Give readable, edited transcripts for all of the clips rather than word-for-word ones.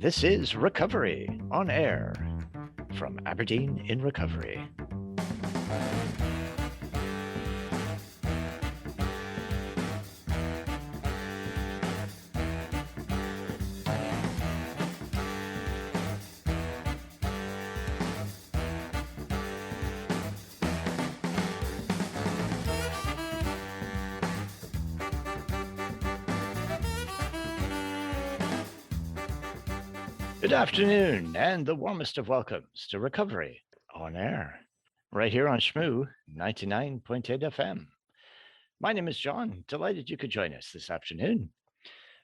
This is Recovery on AiR from Aberdeen in Recovery. Good afternoon, and the warmest of welcomes to Recovery on AiR, right here on shmu 99.8 FM. My name is John. Delighted you could join us this afternoon.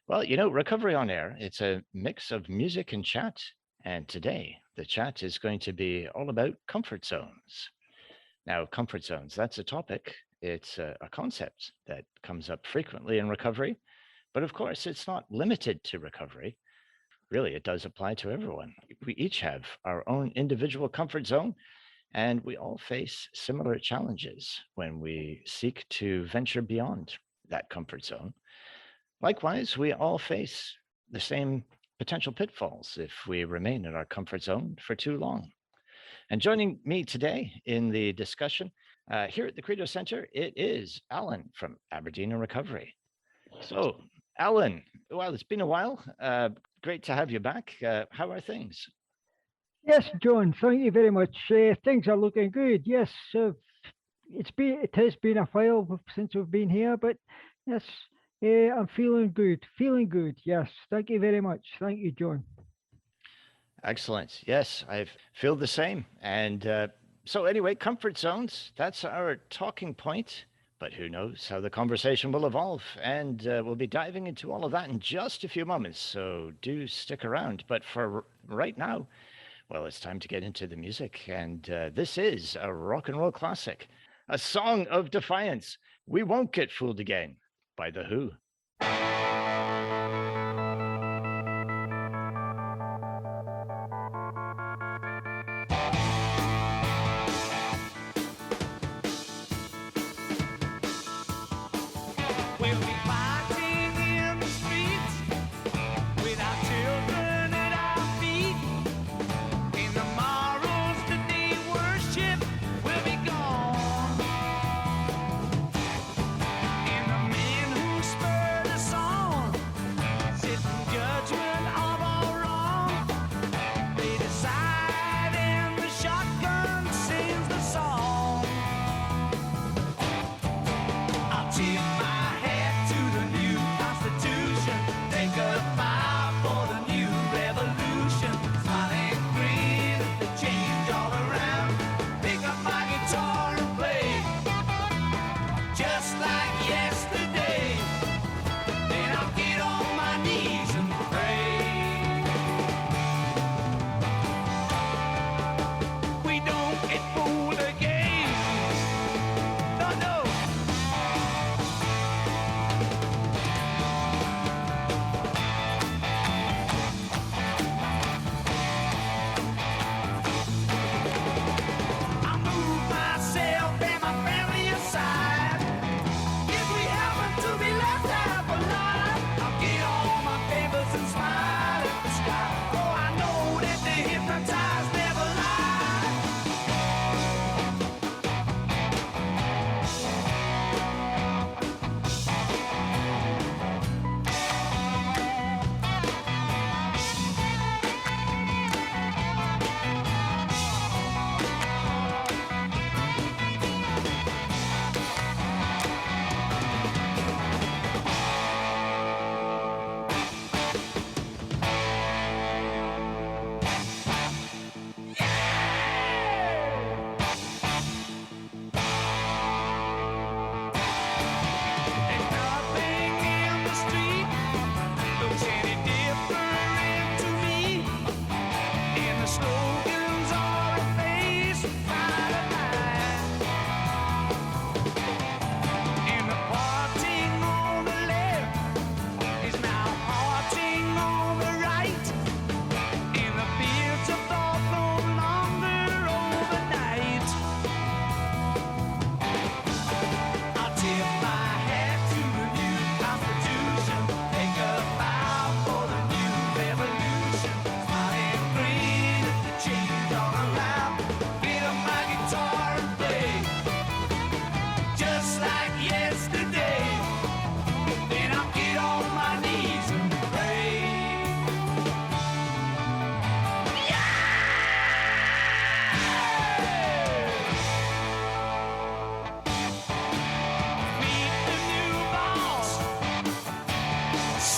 Well, Recovery on AiR, it's a mix of music and chat, and today the chat is going to be all about comfort zones. Now, comfort zones, that's a topic. It's a concept that comes up frequently in recovery, but of course, it's not limited to recovery. Really, it does apply to everyone. We each have our own individual comfort zone, and we all face similar challenges when we seek to venture beyond that comfort zone. Likewise, we all face the same potential pitfalls if we remain in our comfort zone for too long. And joining me today in the discussion here at the Credo Center, it is Alan from Aberdeen in Recovery. So, Alan, well, it's been a while. Great to have you back. How are things? Yes, John, thank you very much. Things are looking good. Yes, it has been a while since we've been here, but yes, I'm feeling good. Feeling good. Yes, thank you very much. Thank you, John. Excellent. Yes, I feel the same. And so anyway, comfort zones, that's our talking point. But who knows how the conversation will evolve. And we'll be diving into all of that in just a few moments. So do stick around. But for right now, well, it's time to get into the music. And this is a rock and roll classic, a song of defiance. We Won't Get Fooled Again by The Who.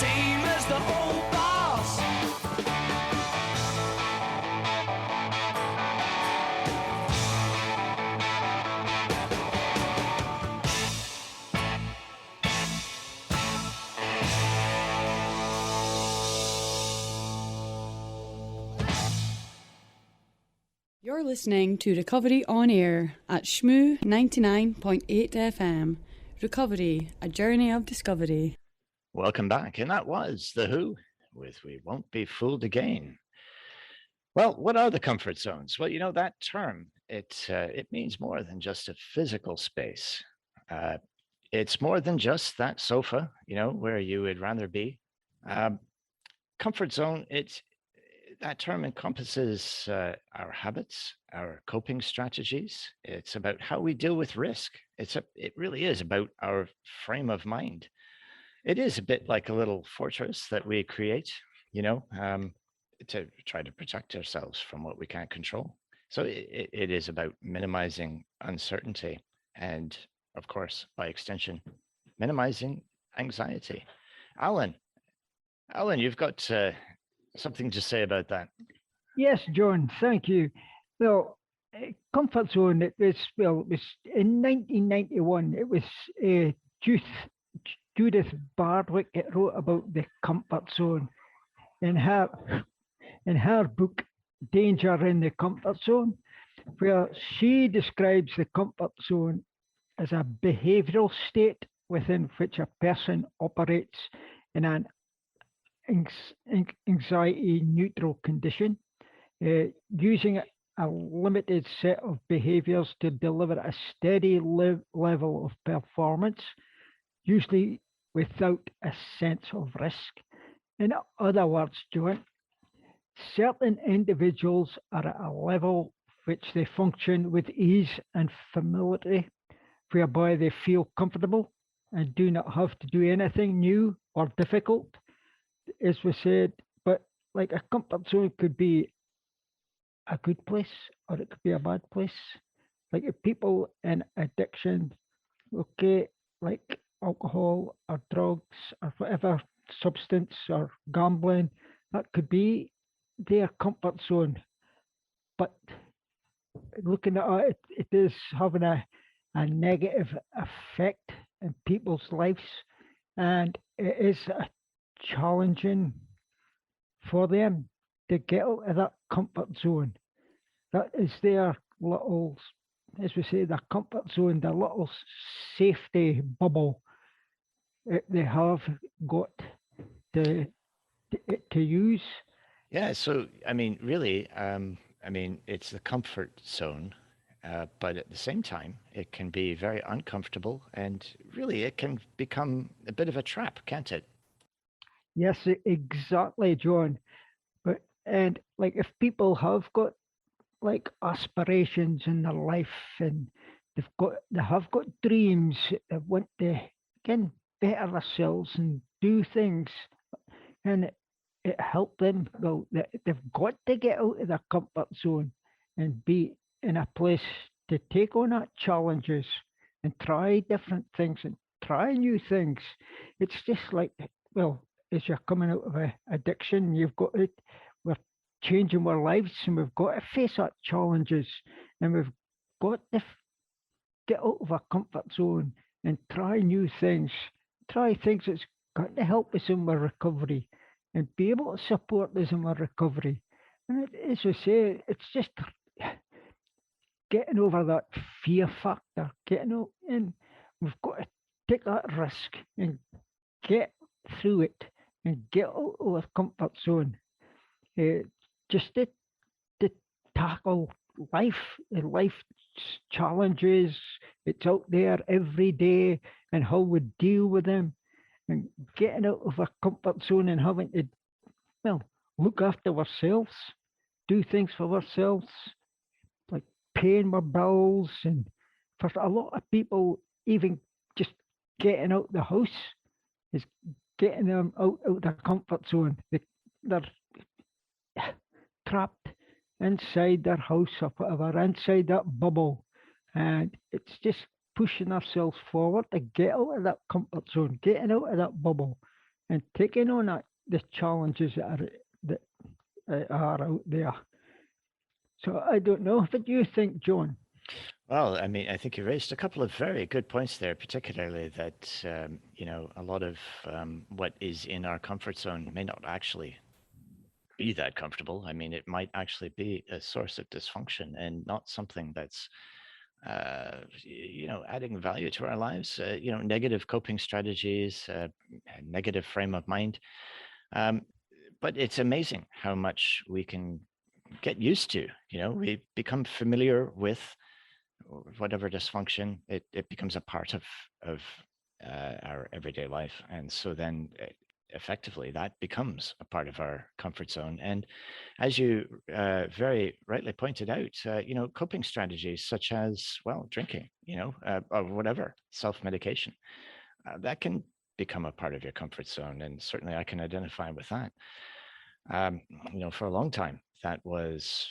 same as the old boss. You're listening to Recovery on Air at shmu 99.8 FM. Recovery, a journey of discovery. Welcome back. And that was The Who with We Won't Be Fooled Again. Well, what are the comfort zones? Well, you know, that term, it means more than just a physical space. It's more than just that sofa, you know, where you would rather be. Comfort zone, that term encompasses our habits, our coping strategies. It's about how we deal with risk. It really is about our frame of mind. It is a bit like a little fortress that we create, you know, to try to protect ourselves from what we can't control. So it is about minimizing uncertainty and, of course, by extension, minimizing anxiety. Alan, you've got something to say about that. Yes, John, thank you. Well, comfort zone, it was in 1991, it was Judith Bardwick that wrote about the comfort zone. In her book, Danger in the Comfort Zone, where she describes the comfort zone as a behavioral state within which a person operates in an anxiety neutral condition, using a limited set of behaviors to deliver a steady level of performance, usually without a sense of risk. In other words, John, certain individuals are at a level which they function with ease and familiarity, whereby they feel comfortable and do not have to do anything new or difficult, as we said. But like a comfort zone could be a good place or it could be a bad place. Like if people in addiction, okay, like alcohol or drugs or whatever substance or gambling, that could be their comfort zone. But looking at it, it is having a negative effect in people's lives, and it is challenging for them to get out of that comfort zone. That is their little, as we say, their comfort zone, their little safety bubble that they have got to use. Yeah, so I mean, really, it's the comfort zone, but at the same time, it can be very uncomfortable, and really, it can become a bit of a trap, can't it? Yes, exactly, John. But and like if people have got like aspirations in their life and they have got dreams, they want to again better themselves and do things, and it helped them. Well, they've got to get out of their comfort zone and be in a place to take on that challenges and try different things and try new things. It's just like, well, as you're coming out of a addiction, you've got it. We're changing our lives, and we've got to face that challenges, and we've got to get out of our comfort zone and try new things. Try things that's got to help us in our recovery and be able to support us in our recovery. And as we say, it's just getting over that fear factor, getting out, and we've got to take that risk and get through it and get out of our comfort zone. Just to tackle life and life challenges. It's out there every day and how we deal with them and getting out of our comfort zone and having to, well, look after ourselves, do things for ourselves, like paying our bills. And for a lot of people, even just getting out the house is getting them out of their comfort zone. They're trapped inside their house or whatever, inside that bubble. And it's just pushing ourselves forward to get out of that comfort zone, getting out of that bubble and taking on the challenges that are out there. So I don't know. What do you think, John? Well, I mean, I think you raised a couple of very good points there, particularly that, a lot of what is in our comfort zone may not actually be that comfortable. I mean, it might actually be a source of dysfunction and not something that's, adding value to our lives. Negative coping strategies, a negative frame of mind. Um, but it's amazing how much we can get used to. We become familiar with whatever dysfunction. It becomes a part of our everyday life, and so then effectively that becomes a part of our comfort zone. And as you very rightly pointed out, coping strategies such as, well, drinking, or whatever, self-medication, that can become a part of your comfort zone. And certainly I can identify with that. Um, for a long time, that was,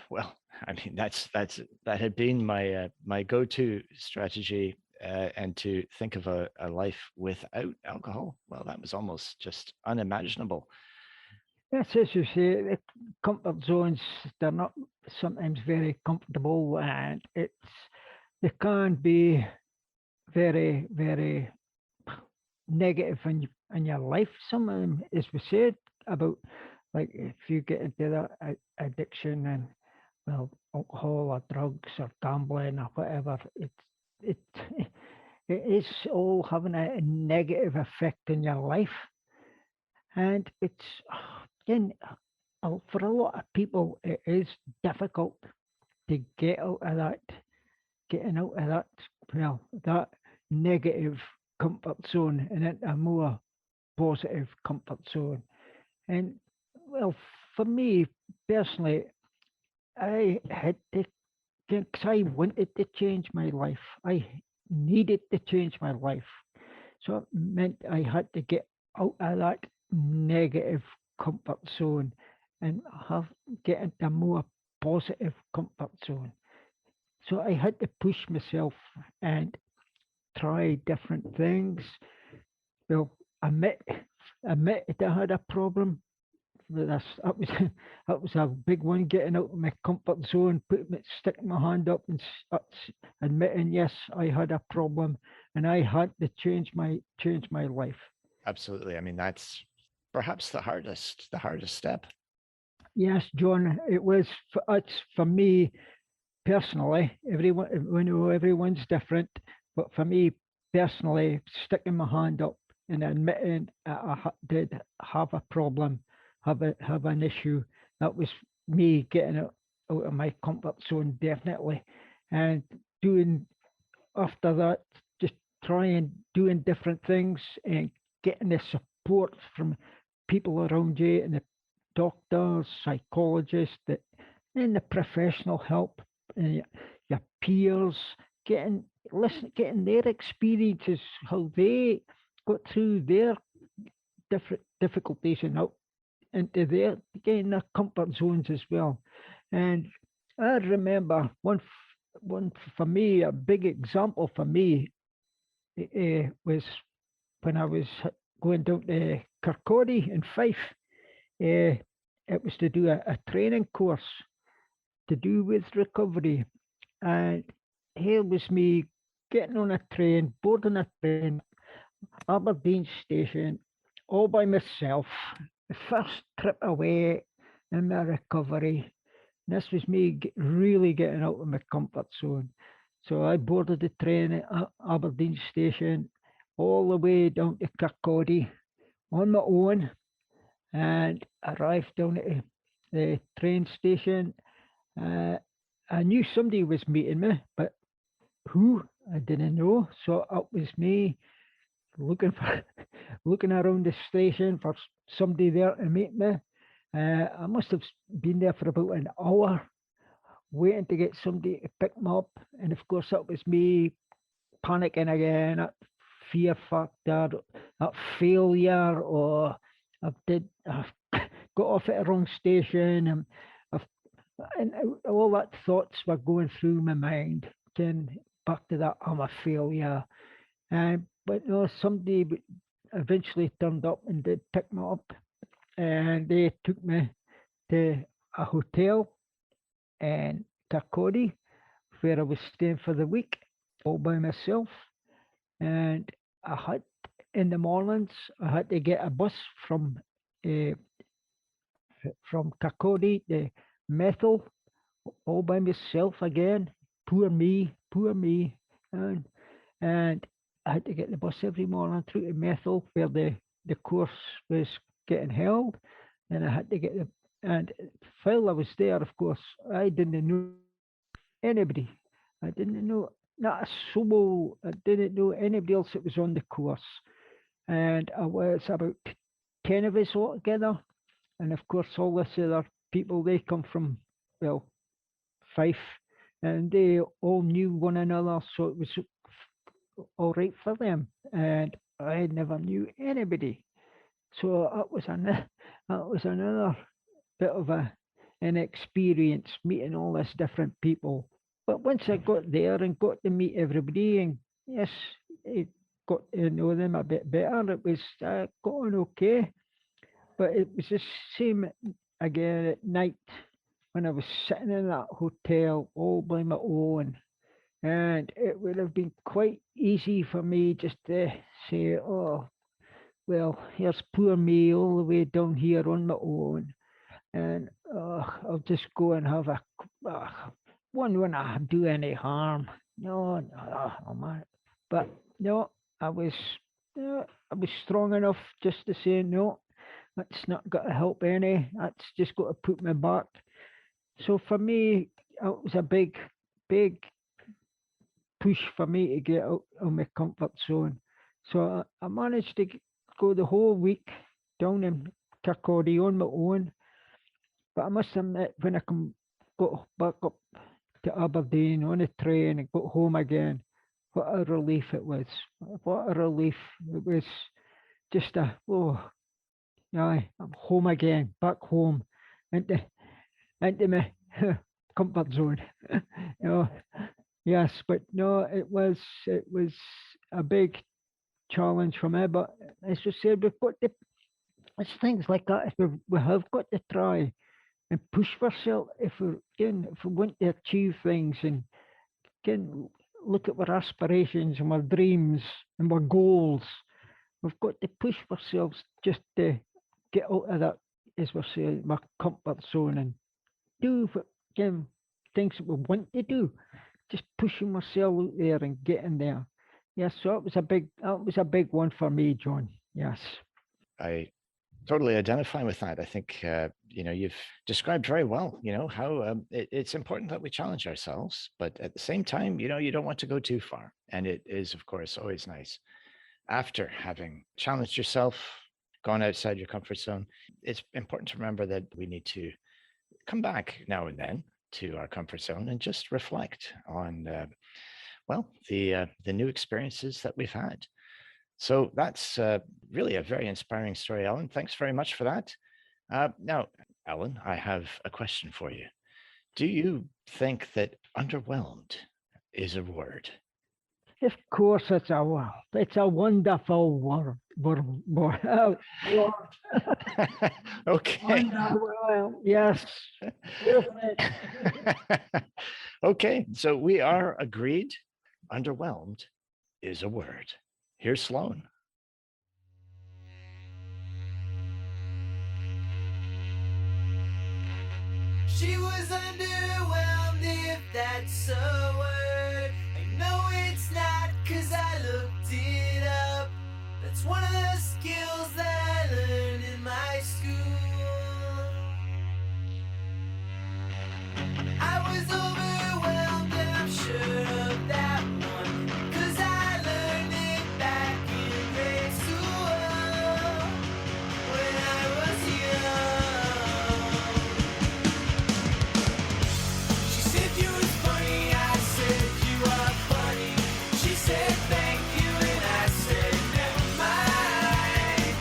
well, I mean, that had been my go-to strategy. And to think of a life without alcohol, well, that was almost just unimaginable. Yes, as you say, the comfort zones, they're not sometimes very comfortable, and they can be very, very negative in your life. Some of them, as we said, about like if you get into that addiction and, well, alcohol or drugs or gambling or whatever, it it is all having a negative effect in your life. And it's, again, for a lot of people, it is difficult to get out of that, getting out of that, well, that negative comfort zone and into a more positive comfort zone. And, well, for me personally, I had to, because I wanted to change my life. I needed to change my life. So it meant I had to get out of that negative comfort zone and get into a more positive comfort zone. So I had to push myself and try different things. Well, admit admit that I had a problem with this. That was a big one, getting out of my comfort zone, sticking my hand up and admitting, yes, I had a problem and I had to change my life. Absolutely. I mean, that's perhaps the hardest step. Yes, John, it was for me personally. Everyone, we know everyone's different, but for me personally, sticking my hand up and admitting that I did have a problem, have an issue, that was me getting out of my comfort zone, definitely. And doing, after that, just trying doing different things and getting the support from people around you and the doctors, psychologists, and the professional help, and your peers, getting their experiences, how they got through their different difficulties and out into their, getting their comfort zones as well. And I remember one for me, a big example for me, was when I was going down to Kirkcaldy in Fife. It was to do a training course to do with recovery. And here was me getting on a train, boarding a train, Aberdeen station, all by myself. The first trip away in my recovery. This was me really getting out of my comfort zone. So I boarded the train at Aberdeen station all the way down to Kirkcaldy on my own, and arrived down at the train station. Uh, I knew somebody was meeting me, but who, I didn't know. So it was me looking for looking around the station for somebody there to meet me. I must have been there for about an hour waiting to get somebody to pick me up. And of course, that was me panicking again, that fear factor, that failure, or I've got off at the wrong station, and all that thoughts were going through my mind. Then back to that, I'm a failure. But no, somebody eventually turned up and did pick me up, and they took me to a hotel in Kirkcaldy where I was staying for the week all by myself. And I had in the mornings I had to get a bus from uh, from Kirkcaldy to Methil all by myself again. Poor me, and and I had to get the bus every morning through to Methil where the course was getting held, and I had to get the and while I was there, of course, I didn't know anybody. I didn't know not a soul. I didn't know anybody else that was on the course, and I was about 10 of us altogether, and of course all this other people they come from well Fife, and they all knew one another, so it was all right for them. And I never knew anybody, so that was another bit of an experience meeting all this different people. But once I got there and got to meet everybody, and yes, I got to know them a bit better, it was going okay. But it was the same again at night when I was sitting in that hotel all by my own. And it would have been quite easy for me just to say, oh, well, here's poor me all the way down here on my own. And I'll just go and have uh, one when I do any harm. No, no, oh, man. But no, I was, I was strong enough just to say no. That's not got to help any. That's just got to put me back. So for me, it was a big push for me to get out of my comfort zone. So I managed to go the whole week down in Kirkcaldy on my own. But I must admit, when I got back up to Aberdeen on a train and got home again, what a relief it was. What a relief. It was just aye, I'm home again, back home, into, into my comfort zone. you know, yes, but no, it was a big challenge for me. But as you said, we've got to, it's things like that. We have got to try and push ourselves if we want to achieve things and can look at our aspirations and our dreams and our goals. We've got to push ourselves just to get out of that, as we're saying, my comfort zone and do again things that we want to do. Just pushing myself out there and getting there. Yes, so that was a big one for me, John. Yes. I totally identify with that. I think you've described very well. How it's important that we challenge ourselves, but at the same time, you don't want to go too far. And it is, of course, always nice after having challenged yourself, gone outside your comfort zone. It's important to remember that we need to come back now and then to our comfort zone and just reflect on the new experiences that we've had. So that's really a very inspiring story, Ellen. Thanks very much for that. Now, Ellen, I have a question for you. Do you think that underwhelmed is a word? Of course, it's a wonderful word. Okay. Well, yes. Okay, so we are agreed. Underwhelmed is a word. Here's Sloan. She was underwhelmed, if that's a word. I know it's not, 'cause I looked it up. That's one of the skills that I learned in my school. I was overwhelmed, and I'm sure of that one, 'cause I learned it back in grade school when I was young. She said you was funny, I said you are funny. She said thank you, and I said never mind.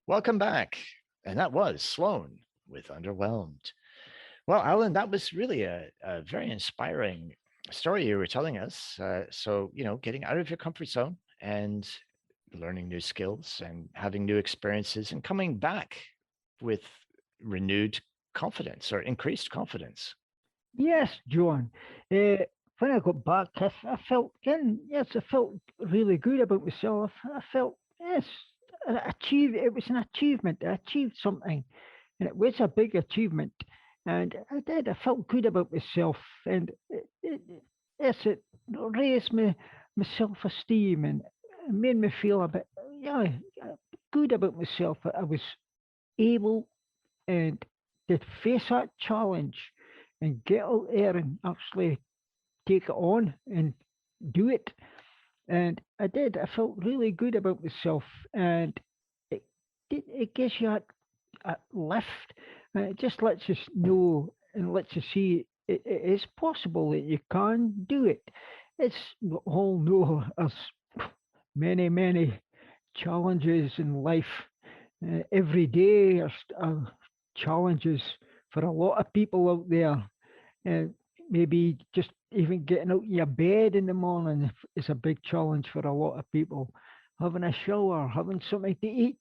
Welcome back. And that was Sloan with Underwhelmed. Well, Alan, that was really a very inspiring story you were telling us. So, getting out of your comfort zone and learning new skills and having new experiences and coming back with renewed confidence or increased confidence. Yes, John. When I got back, I felt again. Yes, I felt really good about myself. I felt yes, I achieved. It was an achievement. I achieved something, and it was a big achievement. And I did. I felt good about myself, and yes, it raised my self-esteem and it made me feel a bit yeah good about myself. I was able and to face that challenge and get out there and actually take it on and do it. And I did. I felt really good about myself, and it it gives you a lift. It just lets us know and lets you see it is possible that you can do it. It's we all know there's many challenges in life. Every day are challenges for a lot of people out there. Uh, Maybe just even getting out of your bed in the morning is a big challenge for a lot of people. Having a shower, having something to eat,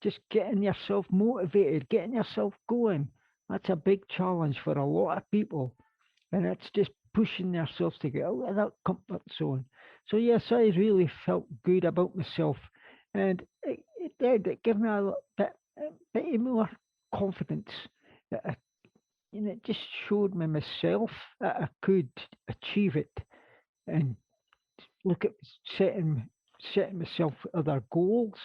just getting yourself motivated, getting yourself going. That's a big challenge for a lot of people. And it's just pushing themselves to get out of that comfort zone. So, yes, I really felt good about myself. And it did. It gave me a bit more confidence that it just showed me myself that I could achieve it and look at setting myself other goals.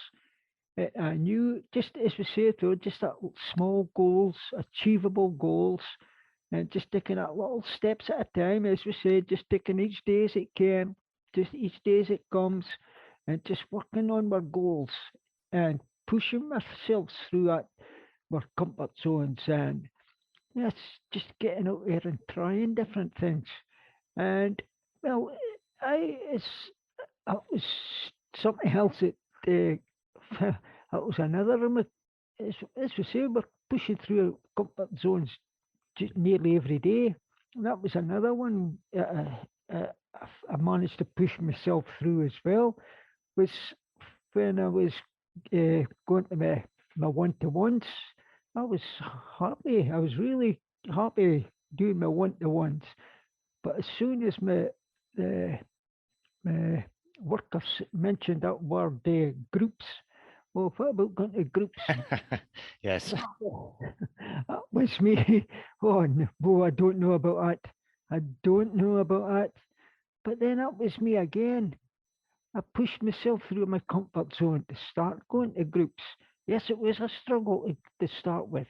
I knew just as we say though, just that small goals, achievable goals, and just taking it little steps at a time, as we said, just taking each day as it can, just each day as it comes, and just working on our goals and pushing ourselves through our comfort zones, and yes, just getting out there and trying different things. And well, it's it was something else that it was another one. As we say, we're pushing through comfort zones nearly every day. And that was another one I managed to push myself through as well. Was when I was going to my one-to-ones. I was happy. I was really happy doing my one-to-ones. But as soon as the my workers mentioned that word, groups. Well, what about going to groups? Yes. That was me. Oh, no, I don't know about that. I don't know about that. But then that was me again. I pushed myself through my comfort zone to start going to groups. Yes, it was a struggle to start with.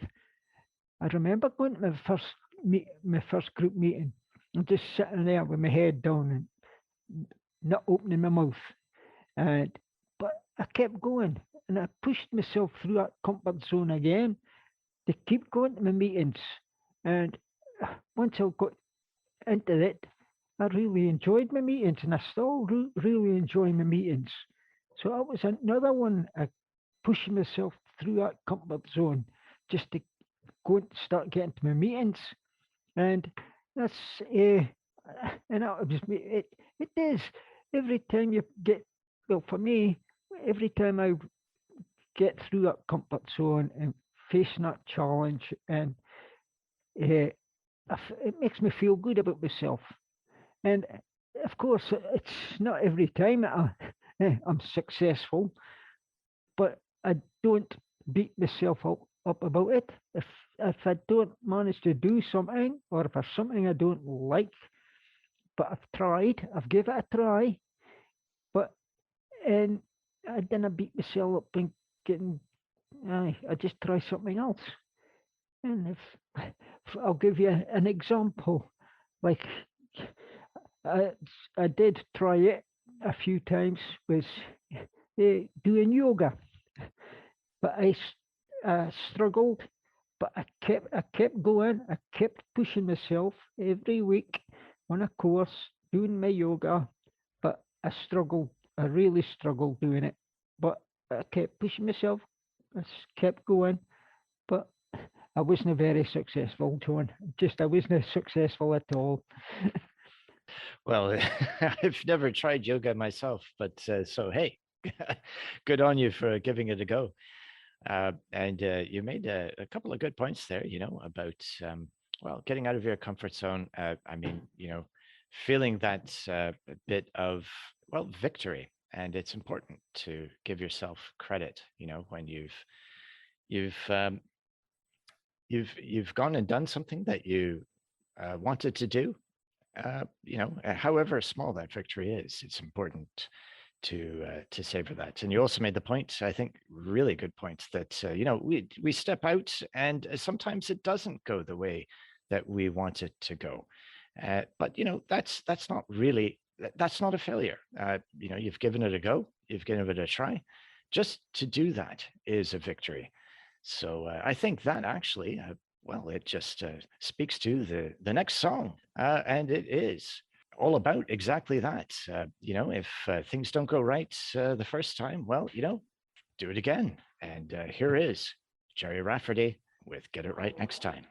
I remember going to my first group meeting and just sitting there with my head down and not opening my mouth. And but I kept going and I pushed myself through that comfort zone again to keep going to my meetings. And once I got into it, I really enjoyed my meetings, and I still really enjoy my meetings. So that was another one, pushing myself through that comfort zone just to go and start getting to my meetings. And that's and that was me. It is every time you get, well, for me, every time I get through that comfort zone and facing that challenge, and it makes me feel good about myself. And of course, it's not every time that I'm successful, but I don't beat myself up about it. If I don't manage to do something, or if there's something I don't like, but I've tried, I've given it a try, but and I didn't beat myself up and getting. I just try something else. And if I'll give you an example, like I I did try it a few times, was doing yoga, but I struggled. But I kept going. I kept pushing myself every week on a course doing my yoga, but I struggled. I really struggled doing it. But I kept pushing myself. Kept going, but I wasn't very successful, John. Just I wasn't successful at all. Well, I've never tried yoga myself, but so hey, good on you for giving it a go. And you made a couple of good points there, about well, getting out of your comfort zone. I mean, feeling that bit of, well, victory, and it's important to give yourself credit. When you've you've gone and done something that you wanted to do. However small that victory is, it's important to savor that. And you also made the point, I think, really good point, that we step out, and sometimes it doesn't go the way that we want it to go. But that's not really, that's not a failure. You've given it a go, you've given it a try. Just to do that is a victory. So I think that actually, well, it just speaks to the next song, and it is all about exactly that. If things don't go right the first time, well, do it again. And here is Jerry Rafferty with "Get It Right Next Time."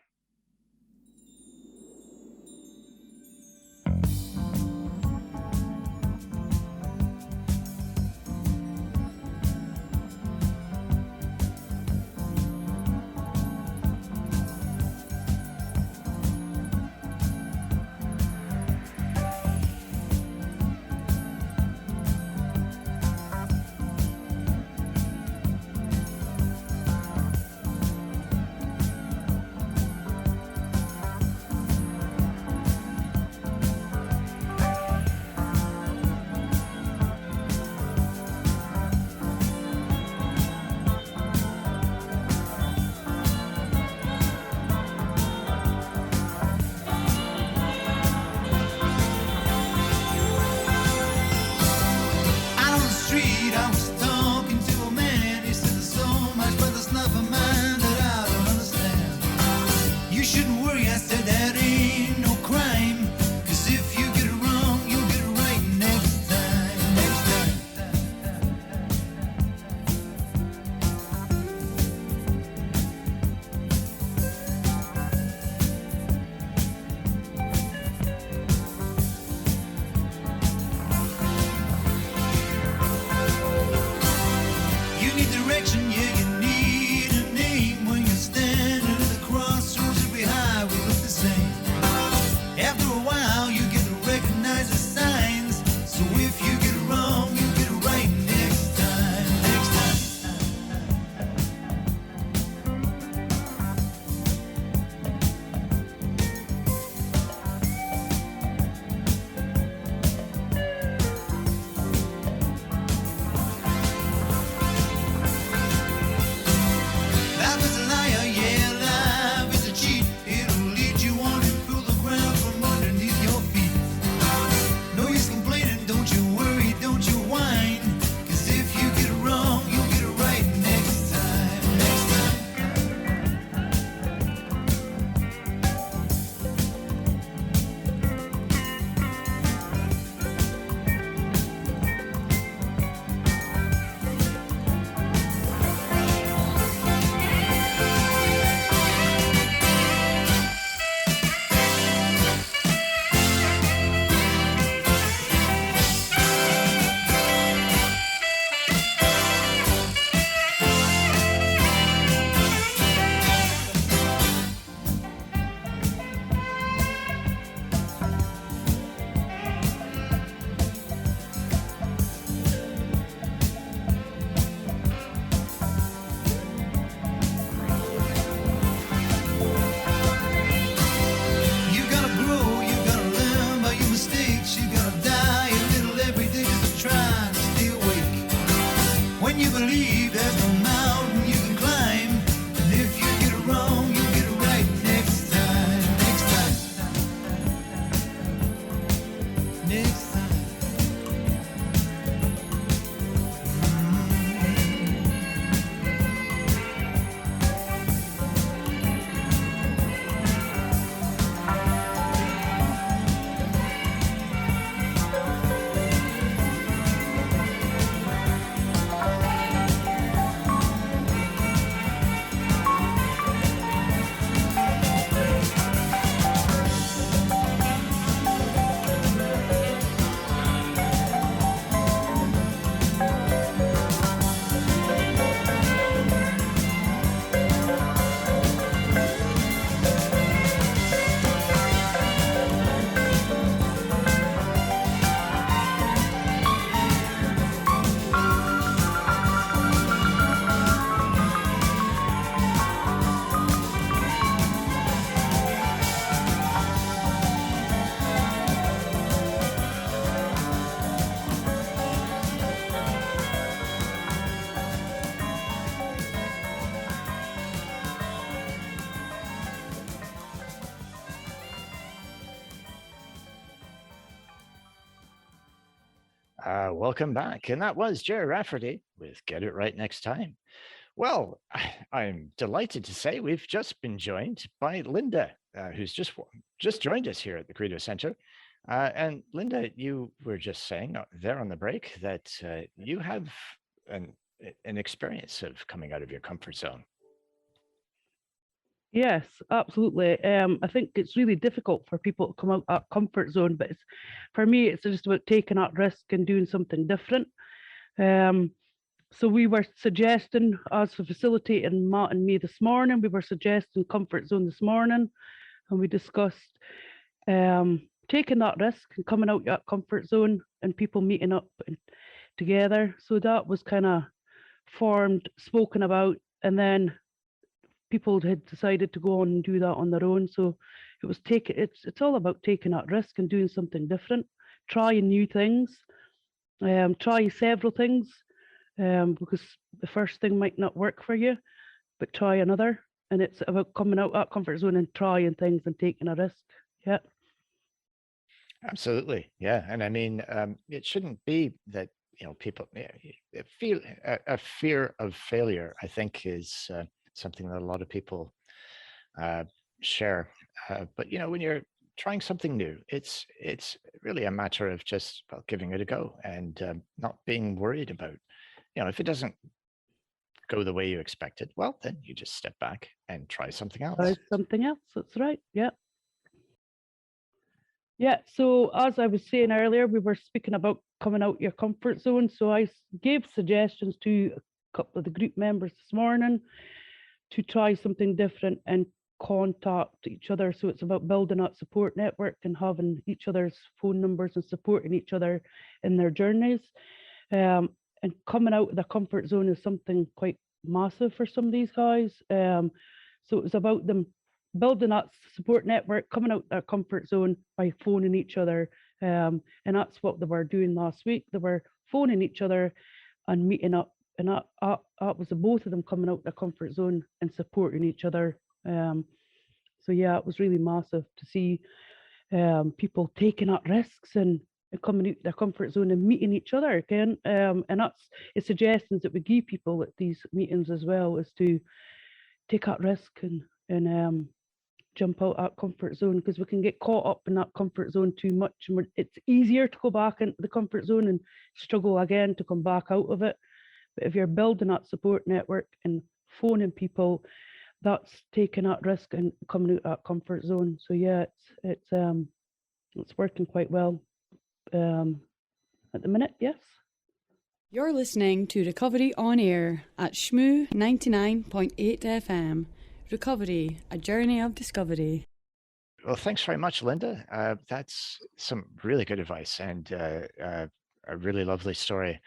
Welcome back. And that was Jerry Rafferty with Get It Right Next Time. Well, I'm delighted to say we've just been joined by Linda, who's just joined us here at the Credo Center. And Linda, you were just saying there on the break that you have an experience of coming out of your comfort zone. Yes, absolutely. I think it's really difficult for people to come out that comfort zone, but for me, it's just about taking that risk and doing something different. So we were suggesting, as a facilitating Matt and me this morning, we were suggesting comfort zone this morning, and we discussed taking that risk and coming out that comfort zone and people meeting up together. So that was kind of formed, spoken about, and then people had decided to go on and do that on their own. So it's all about taking that risk and doing something different, trying new things, try several things, because the first thing might not work for you, but try another. And it's about coming out that comfort zone and trying things and taking a risk. Yeah. Absolutely. Yeah. And I mean, it shouldn't be that, people feel a fear of failure, I think, is something that a lot of people share. But, when you're trying something new, it's really a matter of just giving it a go and not being worried about, if it doesn't go the way you expected, well, then you just step back and try something else. Try something else. That's right. Yeah. Yeah, so as I was saying earlier, we were speaking about coming out your comfort zone. So I gave suggestions to a couple of the group members this morning to try something different and contact each other. So it's about building that support network and having each other's phone numbers and supporting each other in their journeys. And coming out of the comfort zone is something quite massive for some of these guys. So it was about them building that support network, coming out their comfort zone by phoning each other. And that's what they were doing last week. They were phoning each other and meeting up. And that was the both of them coming out their comfort zone and supporting each other. So yeah, it was really massive to see people taking that risks and coming out their comfort zone and meeting each other again. And that's suggestions that we give people at these meetings as well, is to take that risk and jump out that comfort zone, because we can get caught up in that comfort zone too much, and it's easier to go back into the comfort zone and struggle again to come back out of it. But if you're building that support network and phoning people, that's taking that risk and coming out that comfort zone. So yeah, it's working quite well at the minute. Yes. You're listening to Recovery on Air at shmu 99.8 FM. Recovery, a journey of discovery. Well, thanks very much, Linda. That's some really good advice and a really lovely story.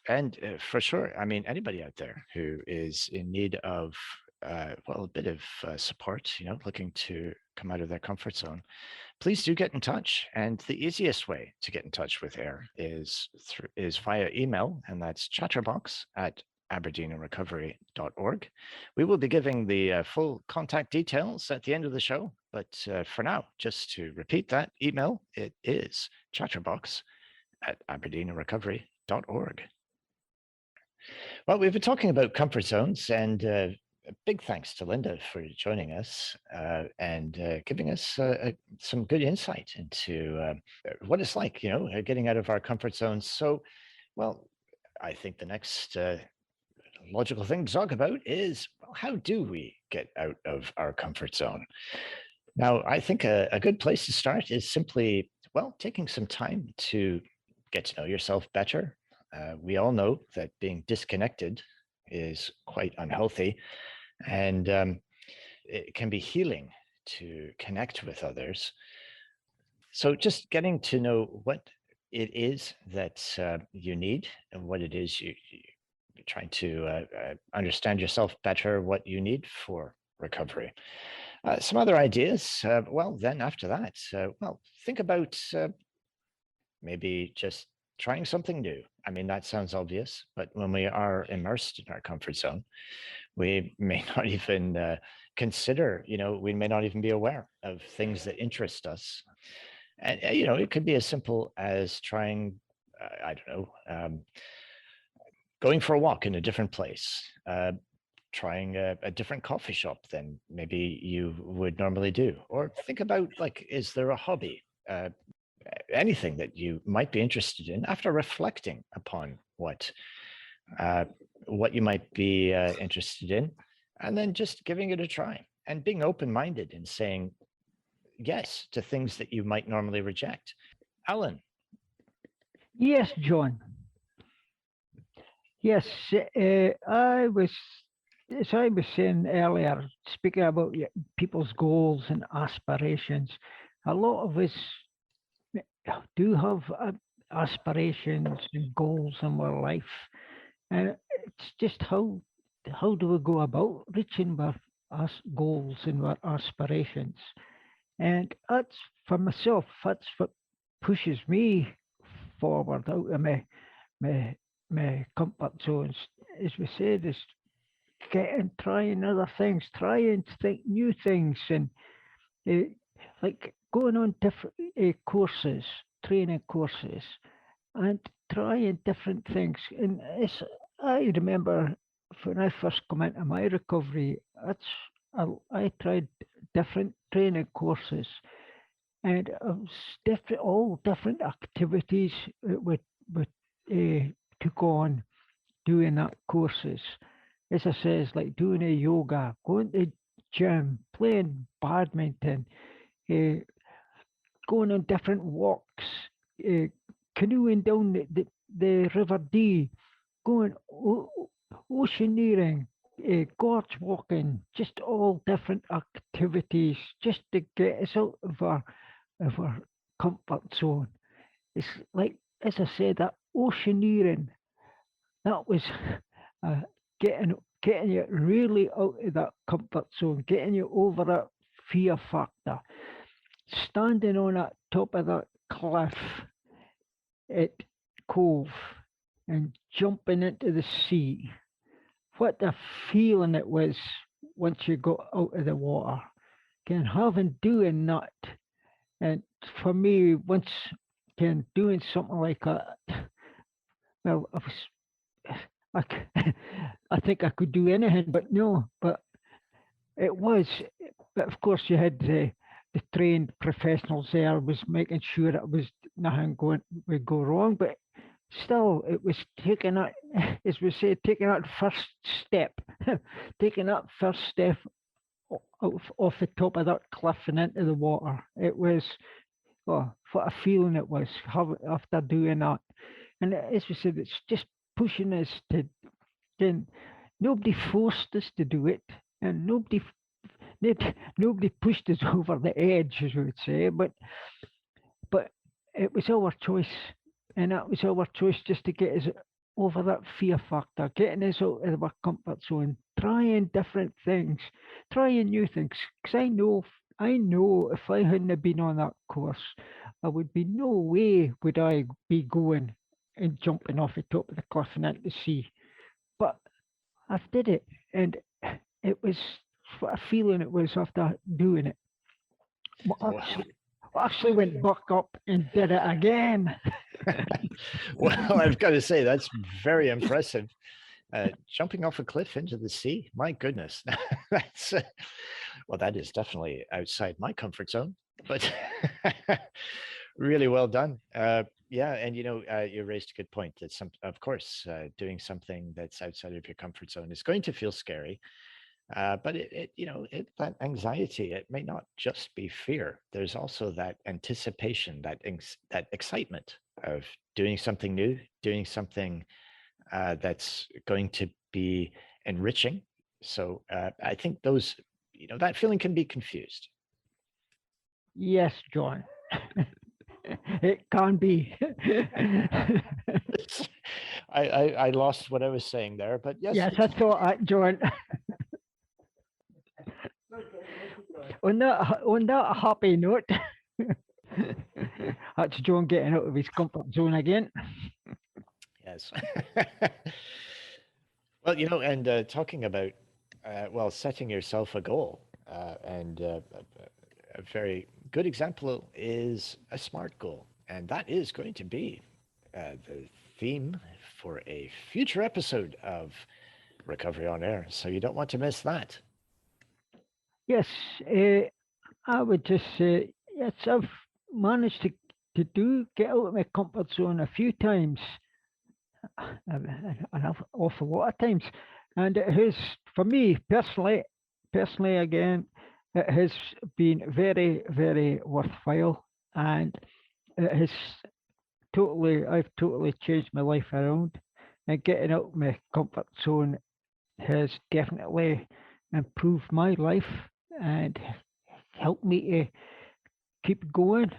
And for sure, I mean, anybody out there who is in need of, a bit of support, looking to come out of their comfort zone, please do get in touch. And the easiest way to get in touch with AiR is via email, and that's chatterbox@aberdeenandrecovery.org. We will be giving the full contact details at the end of the show, but for now, just to repeat that email, it is chatterbox@aberdeenandrecovery.org. Well, we've been talking about comfort zones, and a big thanks to Linda for joining us and giving us some good insight into what it's like, getting out of our comfort zones. So, well, I think the next logical thing to talk about is, how do we get out of our comfort zone? Now, I think a good place to start is simply, taking some time to get to know yourself better. We all know that being disconnected is quite unhealthy, and it can be healing to connect with others. So just getting to know what it is that you need and what it is you're trying to understand yourself better, what you need for recovery. Some other ideas. Then after that, think about maybe just trying something new. I mean, that sounds obvious, but when we are immersed in our comfort zone, we may not even consider, we may not even be aware of things that interest us. And, it could be as simple as trying I don't know, going for a walk in a different place, trying a different coffee shop than maybe you would normally do, or think about, like, is there a hobby, anything that you might be interested in after reflecting upon what you might be interested in, and then just giving it a try and being open-minded and saying yes to things that you might normally reject. Alan. Yes, John. Yes, I was, as I was saying earlier, speaking about people's goals and aspirations, a lot of us do have aspirations and goals in our life, and it's just how do we go about reaching our goals and our aspirations? And that's for myself. That's what pushes me forward out of my my comfort zones. As we said, is trying other things, trying to think new things, and uh, like going on different courses, training courses, and trying different things. And it's, I remember when I first come into my recovery, I tried different training courses, and it was different, all different activities that we took on doing that courses. As I says, like doing a yoga, going to gym, playing badminton, uh, going on different walks, uh, canoeing down the River Dee, going oceaneering, gorge walking, just all different activities just to get us out of our comfort zone. It's like, as I said, that oceaneering, that was uh, getting you really out of that comfort zone, getting you over that fear factor, standing on that top of that cliff at Cove and jumping into the sea. What a feeling it was once you got out of the water. Can having doing that, and for me, once can doing something like that, well, I think I could do anything, but no, but it was, but of course you had the trained professionals there was making sure it was nothing would go wrong, but still it was taking that, as we say, taking that first step, taking that first step off the top of that cliff and into the water. It was, oh, what a feeling it was after doing that. And as we said, it's just pushing us to, then nobody forced us to do it, and nobody pushed us over the edge, as we would say, but it was our choice, and that was our choice just to get us over that fear factor, getting us out of our comfort zone, trying different things, trying new things. Because I know if I hadn't been on that course, I would be no way would I be going and jumping off the top of the cliff and into the sea. But I did it, and it was what a feeling it was after doing it. Well, actually went back up and did it again. Well, I've got to say, that's very impressive. Jumping off a cliff into the sea, my goodness. That's well, that is definitely outside my comfort zone, but really well done. Yeah, and you raised a good point that of course, doing something that's outside of your comfort zone is going to feel scary. But that anxiety, it may not just be fear. There's also that anticipation, that excitement of doing something new, doing something that's going to be enriching. So I think that feeling can be confused. Yes, John. It can be. I lost what I was saying there, but yes. Yes, I thought that, John. On that happy note, that's John getting out of his comfort zone again. Yes. Well, and talking about setting yourself a goal, and a very good example is a SMART goal, and that is going to be the theme for a future episode of Recovery on Air. So you don't want to miss that. Yes, I would just say, yes, I've managed to get out of my comfort zone a few times, an awful lot of times. And it has, for me personally again, it has been very, very worthwhile. And it has I've totally changed my life around. And getting out of my comfort zone has definitely improved my life and helped me to keep going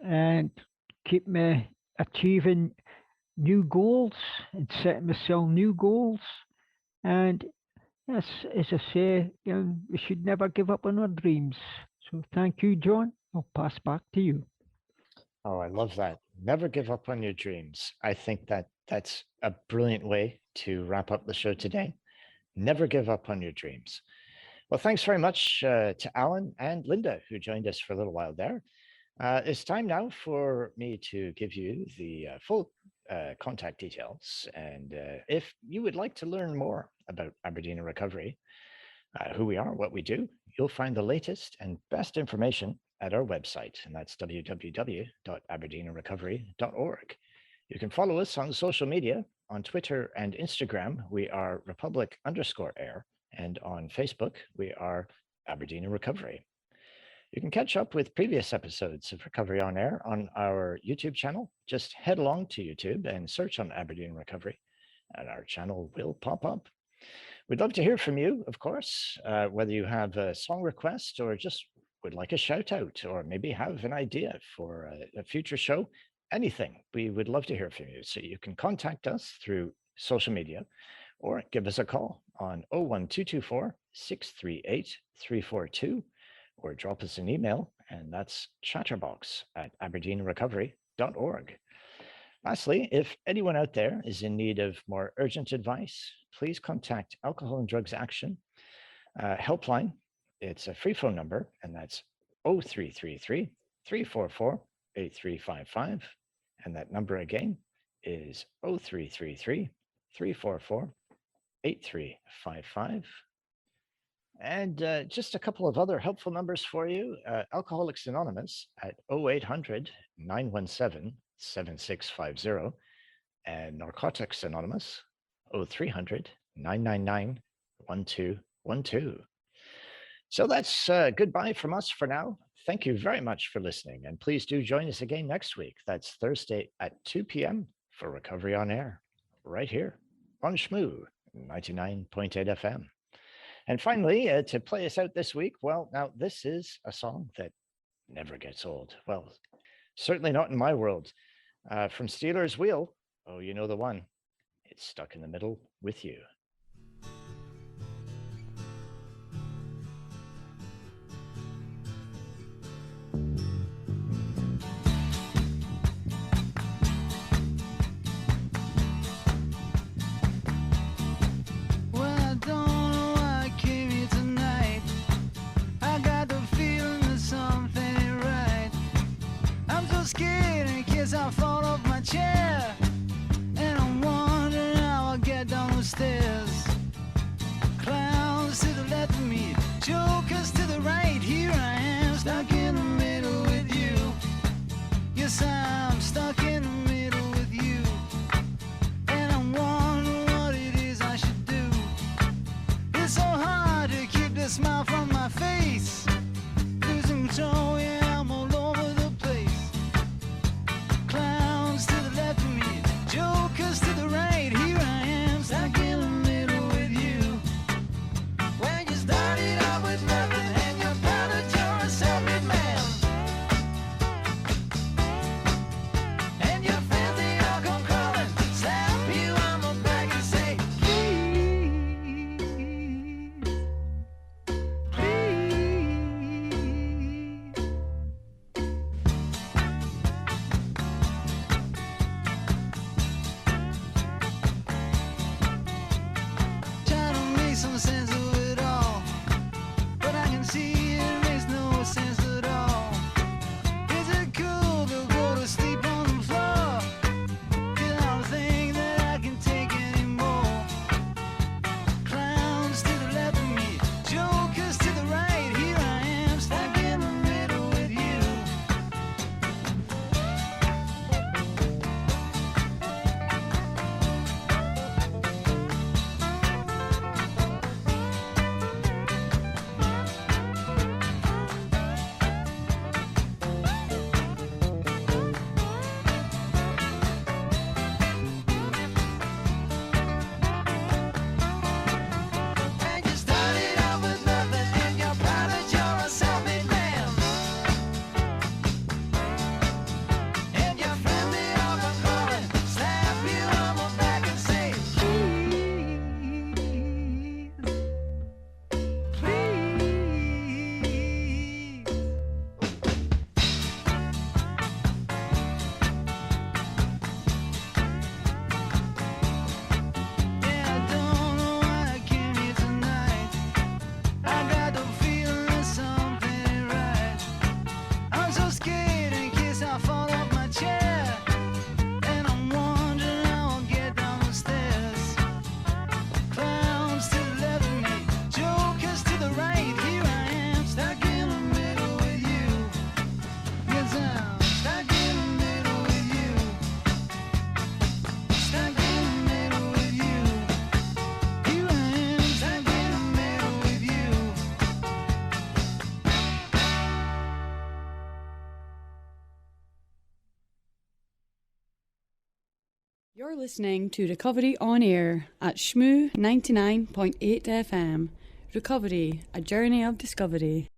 and keep me achieving new goals and setting myself new goals. And yes, as I say, we should never give up on our dreams. So thank you, John. I'll pass back to you. Oh, I love that. Never give up on your dreams. I think that's a brilliant way to wrap up the show today. Never give up on your dreams. Well, thanks very much to Alan and Linda, who joined us for a little while there. It's time now for me to give you the full contact details. And if you would like to learn more about Aberdeen Recovery, who we are, what we do, you'll find the latest and best information at our website, and that's www.aberdeenrecovery.org. You can follow us on social media. On Twitter and Instagram, we are Republic_Air, and on Facebook, we are Aberdeen Recovery. You can catch up with previous episodes of Recovery on Air on our YouTube channel. Just head along to YouTube and search on Aberdeen Recovery, and our channel will pop up. We'd love to hear from you, of course, whether you have a song request or just would like a shout out, or maybe have an idea for a future show, anything. We would love to hear from you. So you can contact us through social media or give us a call on 01224 638 342, or drop us an email, and that's chatterbox@aberdeenrecovery.org. Lastly, if anyone out there is in need of more urgent advice, please contact Alcohol and Drugs Action helpline. It's a free phone number, and that's 0333 344 8355. And that number again is 0333 344 8355. And just a couple of other helpful numbers for you. Alcoholics Anonymous at 0800 917 7650, and Narcotics Anonymous 0300 999 1212. So that's goodbye from us for now. Thank you very much for listening, and please do join us again next week. That's Thursday at 2 p.m. for Recovery on Air, right here on shmu 99.8 FM. And finally, to play us out this week, well, now this is a song that never gets old. Well, certainly not in my world. From Steeler's Wheel, oh, you know the one. It's Stuck in the Middle with You. Scared in case I fall off my chair, and I'm wondering how I'll get down the stairs. Clowns to the left of me, jokers to the right. Here I am, stuck in the middle with you. Yes, I'm stuck in the middle with you, and I'm wondering what it is I should do. It's so hard to keep the smile from my face. Losing control, yeah, I'm all over the place. Clowns to the left of me, jokers to the right. Here I am, stuck in the middle with you. When you started out with nothing and you're proud that you're a self-made man. You're listening to Recovery on Air at shmu 99.8 FM. Recovery, a journey of discovery.